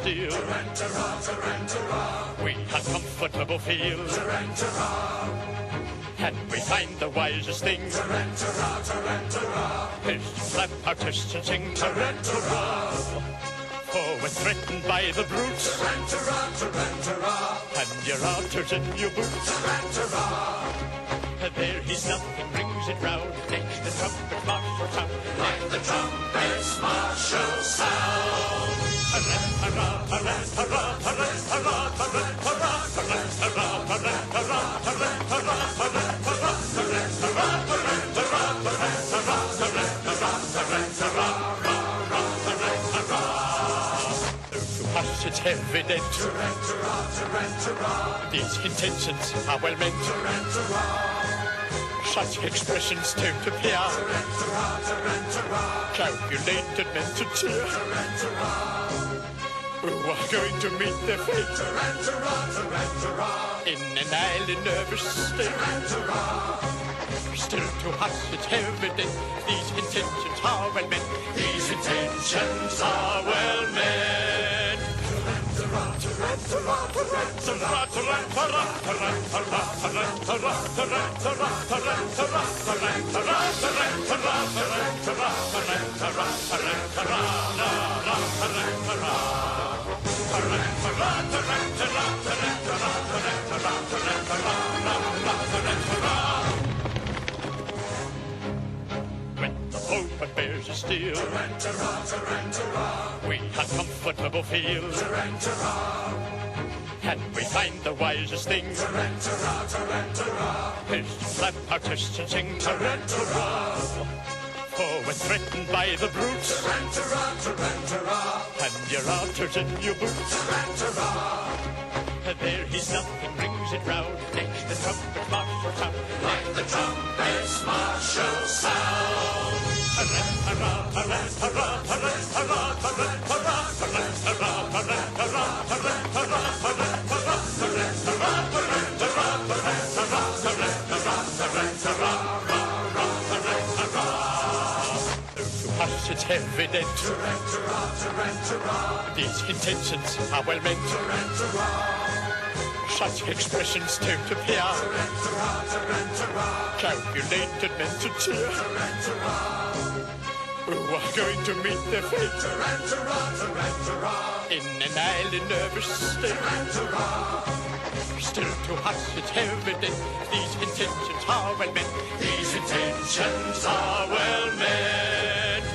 steel. We had comfortable fields, and we find the wisest thing is to slap our chests and sing Tarantara. For we're threatened by the brutes, and your arters in your boots. There he's nothing, brings it round, makes the trumpet martial sound, like the trumpet's martial sound. Tarantara, tarantara, tarantara, tarantara, tarantara, tarantara, tarantara, tarantara, tarantara, tarantara, tarantara, tarantara, to us it's evident these intentions are well meant. Such expressions don't appear calculated meant to cheer. Who are going to meet their fate in an island nervous state. Still to us it's evident these intentions are well meant. These intentions are well meant. When the Pope bears a steel, we had comfortable fields, and we find the wisest thing is to slap our chests and sing Tarantara. For we're threatened by the brutes, and your arters in your boots. There he's nothing, brings it round, makes the trumpet martial sound, like the trumpet's martial sound. Tarantara, tarantara, tarantara, tarantara, tarantara, tarantara, tarantara, tarantara, tarantara, tarantara, tarantara, tarantara, to us it's evident these intentions are well meant. Such expressions don't appear calculated meant to cheer. Who are going to meet their fate in an island nervous state. Still to us it's evident these intentions are well meant. These intentions are well meant.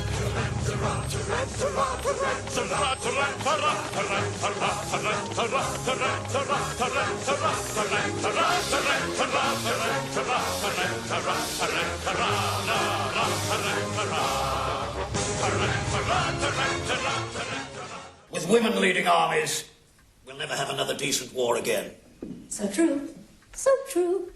With women leading armies, we'll never have another decent war again. So true, so true.